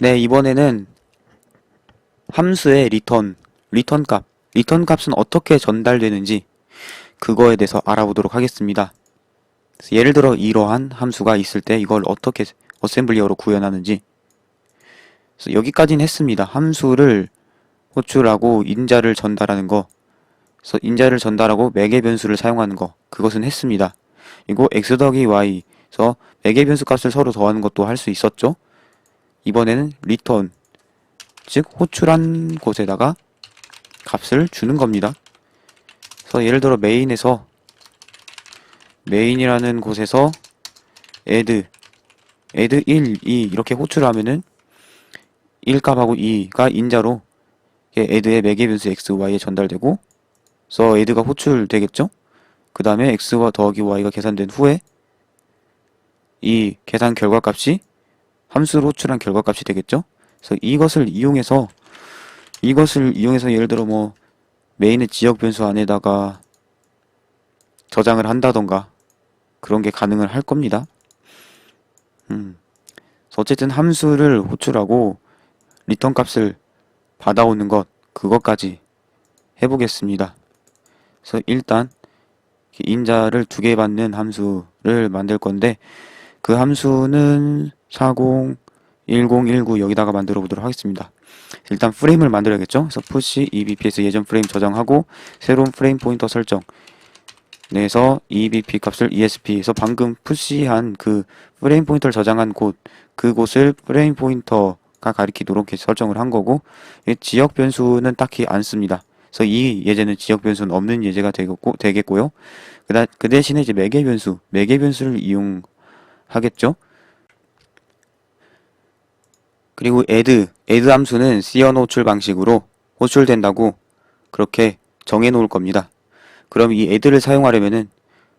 네, 이번에는 함수의 리턴 값은 어떻게 전달되는지 그거에 대해서 알아보도록 하겠습니다. 그래서 예를 들어 이러한 함수가 있을 때 이걸 어떻게 어셈블리어로 구현하는지. 그래서 여기까지는 했습니다. 함수를 호출하고 인자를 전달하는 거. 그래서 인자를 전달하고 매개 변수를 사용하는 거. 그것은 했습니다. 그리고 x 더하기 y에서 매개 변수 값을 서로 더하는 것도 할 수 있었죠. 이번에는 리턴, 즉 호출한 곳에다가 값을 주는 겁니다. 그래서 예를 들어 메인이라는 곳에서 add 1, 2 이렇게 호출하면은 1 값하고 2가 인자로 add의 매개 변수 x, y에 전달되고, 그래서 add가 호출되겠죠? 그 다음에 x와 더하기 y가 계산된 후에 이 계산 결과값이 함수로 호출한 결과값이 되겠죠? 그래서 이것을 이용해서 예를 들어 뭐 메인의 지역 변수 안에다가 저장을 한다던가 그런 게 가능을 할 겁니다. 그래서 어쨌든 함수를 호출하고 리턴 값을 받아오는 그것까지 해보겠습니다. 그래서 일단 인자를 2개 받는 함수를 만들 건데, 그 함수는 40, 1019 여기다가 만들어 보도록 하겠습니다. 일단 프레임을 만들어야겠죠? 그래서 push ebp에서 예전 프레임 저장하고 새로운 프레임 포인터 설정 내서 ebp 값을 esp에서 방금 push한 그 프레임 포인터를 저장한 그곳을 프레임 포인터가 가리키도록 이렇게 설정을 한 거고, 지역 변수는 딱히 안 씁니다. 그래서 이 예제는 지역 변수는 없는 예제가 되겠고요. 그 대신에 이제 매개 변수를 이용하겠죠. 그리고 add 함수는 CON 호출 방식으로 호출된다고 그렇게 정해 놓을 겁니다. 그럼 이 add를 사용하려면은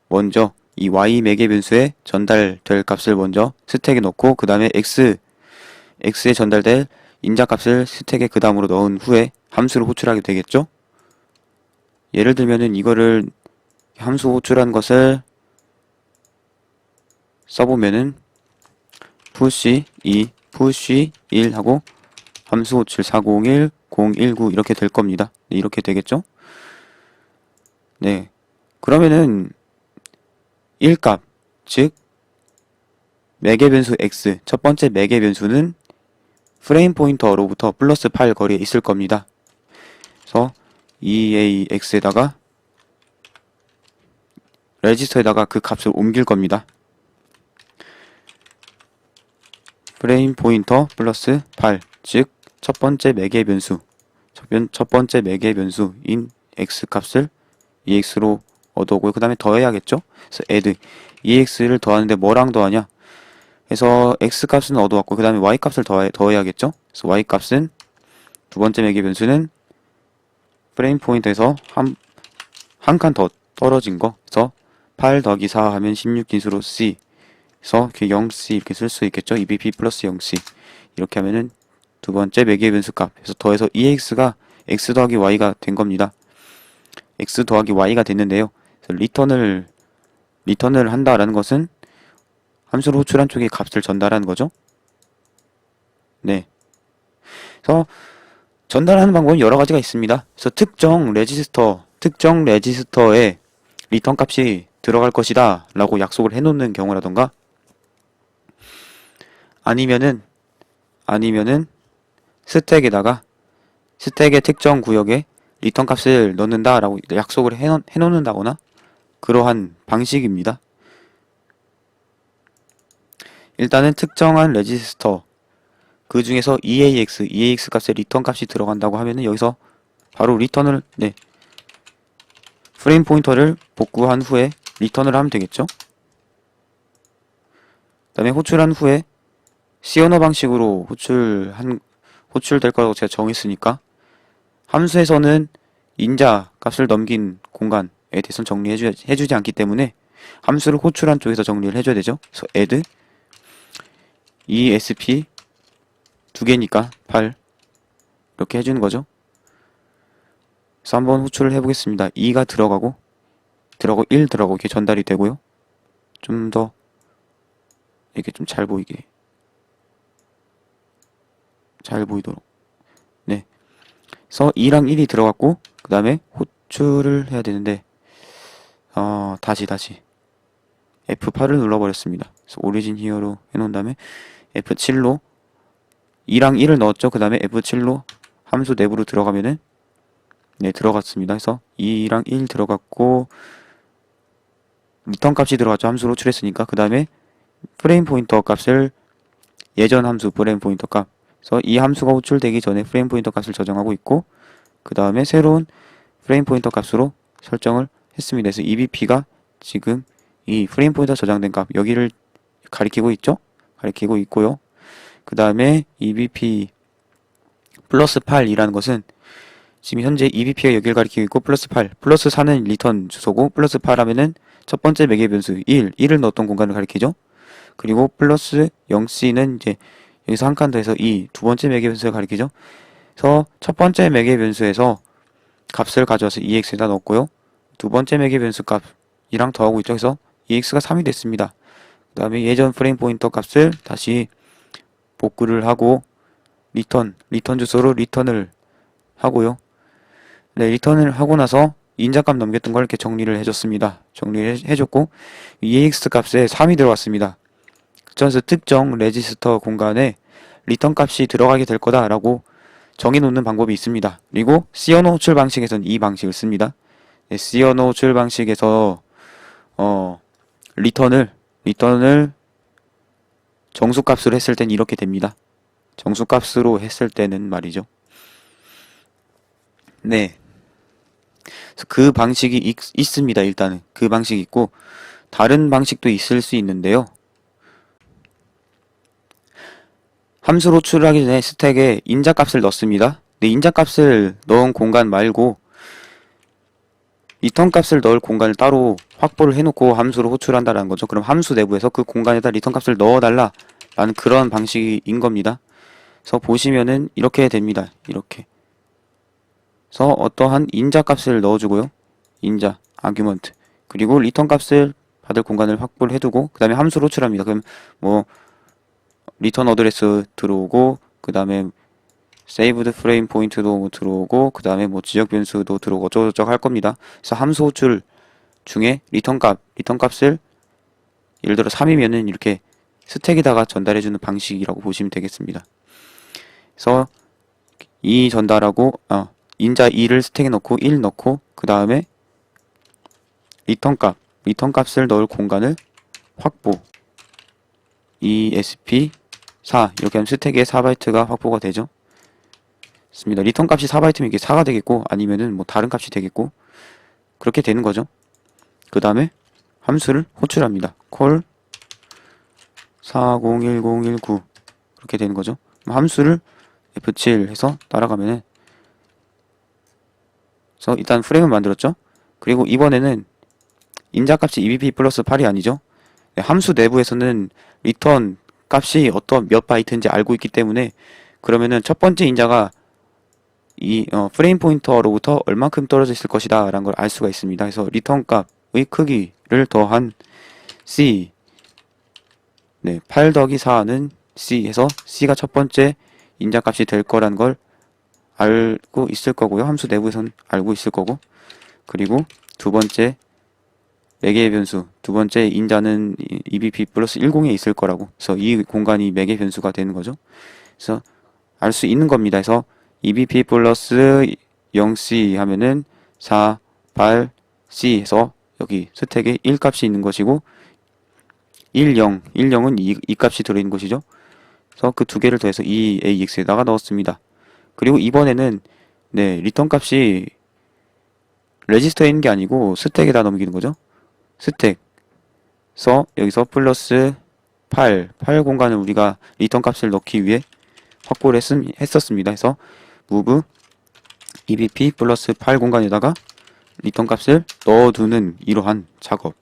먼저 이 y 매개 변수에 전달될 값을 먼저 스택에 넣고, 그 다음에 x에 전달될 인자 값을 스택에 그 다음으로 넣은 후에 함수를 호출하게 되겠죠. 예를 들면은 이거를 함수 호출한 것을 써보면은 push 1 하고 함수 호출 401, 019 이렇게 될 겁니다. 네, 이렇게 되겠죠? 네. 그러면은 1값, 즉 매개 변수 x, 첫 번째 매개 변수는 프레임 포인터로부터 플러스 8 거리에 있을 겁니다. 그래서 EAX에다가 레지스터에다가 그 값을 옮길 겁니다. 프레임 포인터 플러스 8, 즉 첫 번째 매개 변수인 x 값을 EX로 얻어오고요. 그 다음에 더해야겠죠? 그래서 add EX를 더하는데 뭐랑 더하냐? 그래서 x 값은 얻어왔고 그 다음에 y 값을 더해야겠죠? 그래서 y 값은 두 번째 매개 변수는 프레임 포인트에서 한 칸 더 떨어진 거. 그래서 8 더하기 4 하면 16 진수로 c. 그래서 이렇게 0c 이렇게 쓸 수 있겠죠? EBP 플러스 0c. 이렇게 하면은 두 번째 매개 변수 값. 그래서 더해서 EX가 x 더하기 y가 된 겁니다. x 더하기 y가 됐는데요. 그래서 리턴을 한다라는 것은 함수를 호출한 쪽에 값을 전달하는 거죠. 네. 그래서 전달하는 방법은 여러 가지가 있습니다. 그래서 특정 레지스터에 리턴 값이 들어갈 것이다 라고 약속을 해놓는 경우라던가, 아니면은 스택의 특정 구역에 리턴 값을 넣는다 라고 약속을 해놓는다거나 그러한 방식입니다. 일단은 특정한 레지스터 그 중에서 EAX 값에 리턴 값이 들어간다고 하면은 여기서 바로 프레임 포인터를 복구한 후에 리턴을 하면 되겠죠. 그 다음에 호출한 후에 시언어 방식으로 호출될 거라고 제가 정했으니까 함수에서는 인자 값을 넘긴 공간에 대해서 해주지 않기 때문에 함수를 호출한 쪽에서 정리를 해줘야 되죠. 그래서 add ESP 2개니까 8 이렇게 해주는 거죠. 그래서 한번 호출을 해보겠습니다. 2가 들어가고 1 들어가고 이렇게 전달이 되고요. 좀 더 이렇게 좀 잘 보이게 잘 보이도록. 네. 그래서 2랑 1이 들어갔고, 그 다음에 호출을 해야 되는데, 다시. F8을 눌러버렸습니다. 그래서 오리진 히어로 해놓은 다음에 F7로 2랑 1을 넣었죠. 그 다음에 F7로 함수 내부로 들어가면은, 네, 들어갔습니다. 그래서 2랑 1 들어갔고, 리턴 값이 들어갔죠. 함수로 호출했으니까. 그 다음에 프레임 포인터 값을 예전 함수 프레임 포인터 값. 그래서 이 함수가 호출되기 전에 프레임 포인터 값을 저장하고 있고, 그 다음에 새로운 프레임 포인터 값으로 설정을 했습니다. 그래서 EBP가 지금 이 프레임 포인터 저장된 값, 여기를 가리키고 있죠? 가리키고 있고요. 그 다음에 EBP 플러스 8이라는 것은 지금 현재 EBP가 여기를 가리키고 있고 플러스 8, 플러스 4는 리턴 주소고 플러스 8 하면은 첫 번째 매개 변수 1을 넣었던 공간을 가리키죠. 그리고 플러스 0C는 이제 여기서 한 칸 더해서 두 번째 매개 변수를 가리키죠. 그래서 첫 번째 매개 변수에서 값을 가져와서 EX에다 넣었고요. 두 번째 매개 변수 값이랑 더하고 있죠. 그래서 EX가 3이 됐습니다. 그 다음에 예전 프레임 포인터 값을 다시 복구를 하고 리턴 주소로 리턴을 하고요. 네, 리턴을 하고 나서 인자값 넘겼던 걸 이렇게 정리를 해줬습니다. 정리를 해줬고 EX 값에 3이 들어왔습니다. 그래서 특정 레지스터 공간에 리턴 값이 들어가게 될 거다라고 정해놓는 방법이 있습니다. 그리고 시어노 호출 방식에서는 이 방식을 씁니다. 네, 시어노 호출 방식에서 리턴을 정수값으로 했을 땐 이렇게 됩니다. 정수값으로 했을 때는 말이죠. 네. 그 방식이 있습니다. 일단은 그 방식이 있고 다른 방식도 있을 수 있는데요. 함수로 호출하기 전에 스택에 인자값을 넣습니다. 근데 인자값을 넣은 공간 말고 리턴값을 넣을 공간을 따로 확보를 해놓고 함수로 호출한다는 거죠. 그럼 함수 내부에서 그 공간에다 리턴값을 넣어달라 라는 그런 방식인 겁니다. 그래서 보시면은 이렇게 됩니다. 이렇게. 그래서 어떠한 인자값을 넣어주고요. 인자, 아규먼트. 그리고 리턴값을 받을 공간을 확보를 해두고 그 다음에 함수로 호출합니다. 그럼 뭐 리턴 어드레스 들어오고 그 다음에 세이브드 프레임 포인트도 들어오고 그 다음에 뭐 지역 변수도 들어오고 어쩌고저쩌고 할 겁니다. 그래서 함수 호출 중에 리턴 값을 예를 들어 3이면은 이렇게 스택에다가 전달해주는 방식이라고 보시면 되겠습니다. 그래서 이 전달하고 인자 2를 스택에 넣고 1 넣고 그 다음에 리턴 값을 넣을 공간을 확보 ESP4 이렇게 하면 스택에 4바이트가 확보가 되죠. 좋습니다. 리턴 값이 4바이트면 이게 4가 되겠고 아니면은 뭐 다른 값이 되겠고 그렇게 되는 거죠. 그 다음에 함수를 호출합니다. call 401019 그렇게 되는 거죠. 함수를 F7 해서 따라가면은 그래서 일단 프레임을 만들었죠. 그리고 이번에는 인자값이 EBP 플러스 8이 아니죠. 네, 함수 내부에서는 리턴 값이 어떤 몇 바이트인지 알고 있기 때문에 그러면은 첫 번째 인자가 이 프레임 포인터로부터 얼만큼 떨어져 있을 것이다 라는 걸 알 수가 있습니다. 그래서 리턴 값의 크기를 더한 C 8 더하기 4는 C 해서 C가 첫 번째 인자값이 될 거라는 걸 알고 있을 거고요. 함수 내부에서는 알고 있을 거고 그리고 두 번째 매개 변수 두 번째 인자는 EBP 플러스 10에 있을 거라고 그래서 이 공간이 매개 변수가 되는 거죠. 그래서 알 수 있는 겁니다. 그래서 EBP 플러스 0C 하면은 4, 8, C 해서 여기 스택에 1 값이 있는 것이고 1, 0은 이 값이 들어있는 것이죠. 그래서 그 두 개를 더해서 EAX에다가 넣었습니다. 그리고 이번에는 리턴 값이 레지스터에 있는 게 아니고 스택에다 넘기는 거죠. 스택. 그래서 여기서 플러스 8 공간을 우리가 리턴 값을 넣기 위해 확보를 했었습니다. 그래서 move EBP 플러스 8 공간에다가 리턴 값을 넣어두는 이러한 작업.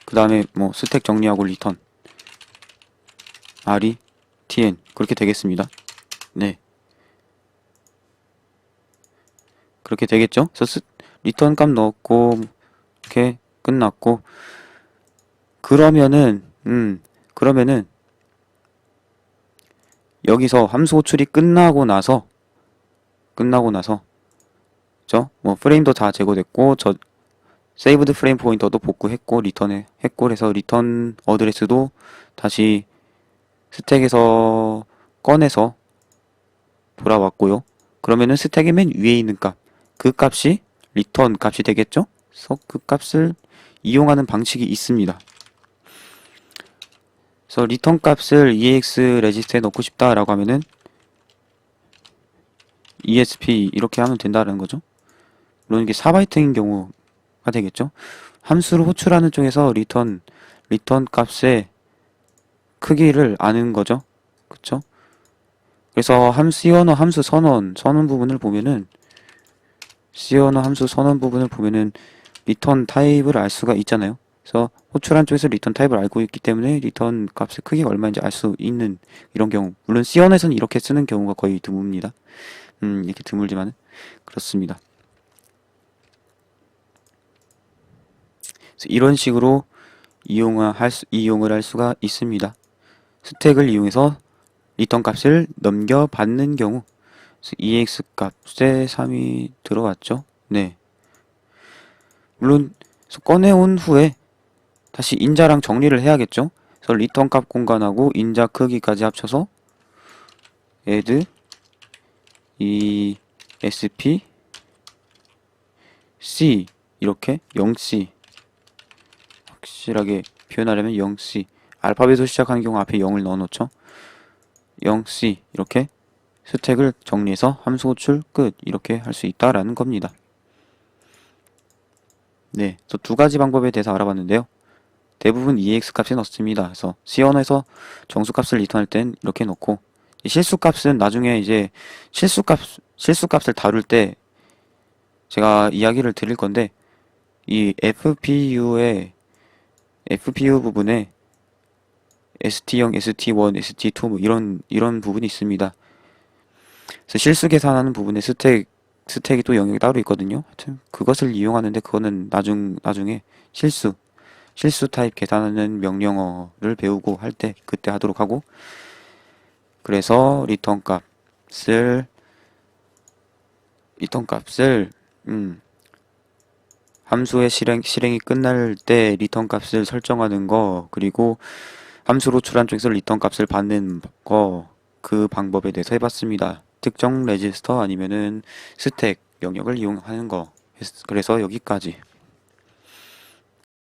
그 다음에 뭐 스택 정리하고 리턴 RE TN 그렇게 되겠습니다. 네. 그렇게 되겠죠? 그래서 리턴 값 넣었고 이렇게 끝났고 그러면은 여기서 함수 호출이 끝나고 나서 그죠? 뭐 프레임도 다 제거됐고 세이브드 프레임 포인터도 복구했고 리턴에 했고 그래서 리턴 어드레스도 다시 스택에서 꺼내서 돌아왔고요. 그러면은 스택의 맨 위에 있는 값, 그 값이 리턴 값이 되겠죠? 그래서 그 값을 이용하는 방식이 있습니다. 그래서 리턴 값을 EAX 레지스터에 넣고 싶다라고 하면은 ESP 이렇게 하면 된다는 거죠. 물론 이게 4바이트인 경우가 되겠죠. 함수를 호출하는 쪽에서 리턴 값의 크기를 아는 거죠. 그쵸? 그래서 C언어 함수 선언 부분을 보면은 C언어 함수 선언 부분을 보면은 리턴 타입을 알 수가 있잖아요. 그래서 호출한 쪽에서 리턴 타입을 알고 있기 때문에 리턴 값의 크기가 얼마인지 알 수 있는 이런 경우. 물론 C언어에서는 이렇게 쓰는 경우가 거의 드뭅니다. 이렇게 드물지만 그렇습니다. 그래서 이런 식으로 이용을 할 수가 있습니다. 스택을 이용해서 리턴 값을 넘겨받는 경우 EX 값에 3이 들어왔죠. 네. 물론 꺼내온 후에 다시 인자랑 정리를 해야겠죠. 그래서 리턴 값 공간하고 인자 크기까지 합쳐서 add ESP C 이렇게 0C 확실하게 표현하려면 0C 알파벳으로 시작하는 경우 앞에 0을 넣어놓죠. 0C 이렇게 스택을 정리해서 함수 호출 끝 이렇게 할 수 있다라는 겁니다. 네, 또 두 가지 방법에 대해서 알아봤는데요. 대부분 EX 값에 넣습니다. 그래서 C언어에서 정수 값을 리턴할 땐 이렇게 넣고 실수 값은 나중에 이제 실수 값을 다룰 때 제가 이야기를 드릴 건데 이 FPU 부분에 ST0, ST1, ST2 뭐 이런 부분이 있습니다. 그래서 실수 계산하는 부분에 스택이 또 영역이 따로 있거든요. 하여튼 그것을 이용하는데 그거는 나중에 실수 타입 계산하는 명령어를 배우고 할 때 그때 하도록 하고 그래서 리턴 값을 함수의 실행이 끝날 때 리턴 값을 설정하는 거 그리고 함수로 호출한 쪽에서 리턴 값을 받는 거 그 방법에 대해서 해봤습니다. 특정 레지스터 아니면은 스택 영역을 이용하는 거. 그래서 여기까지.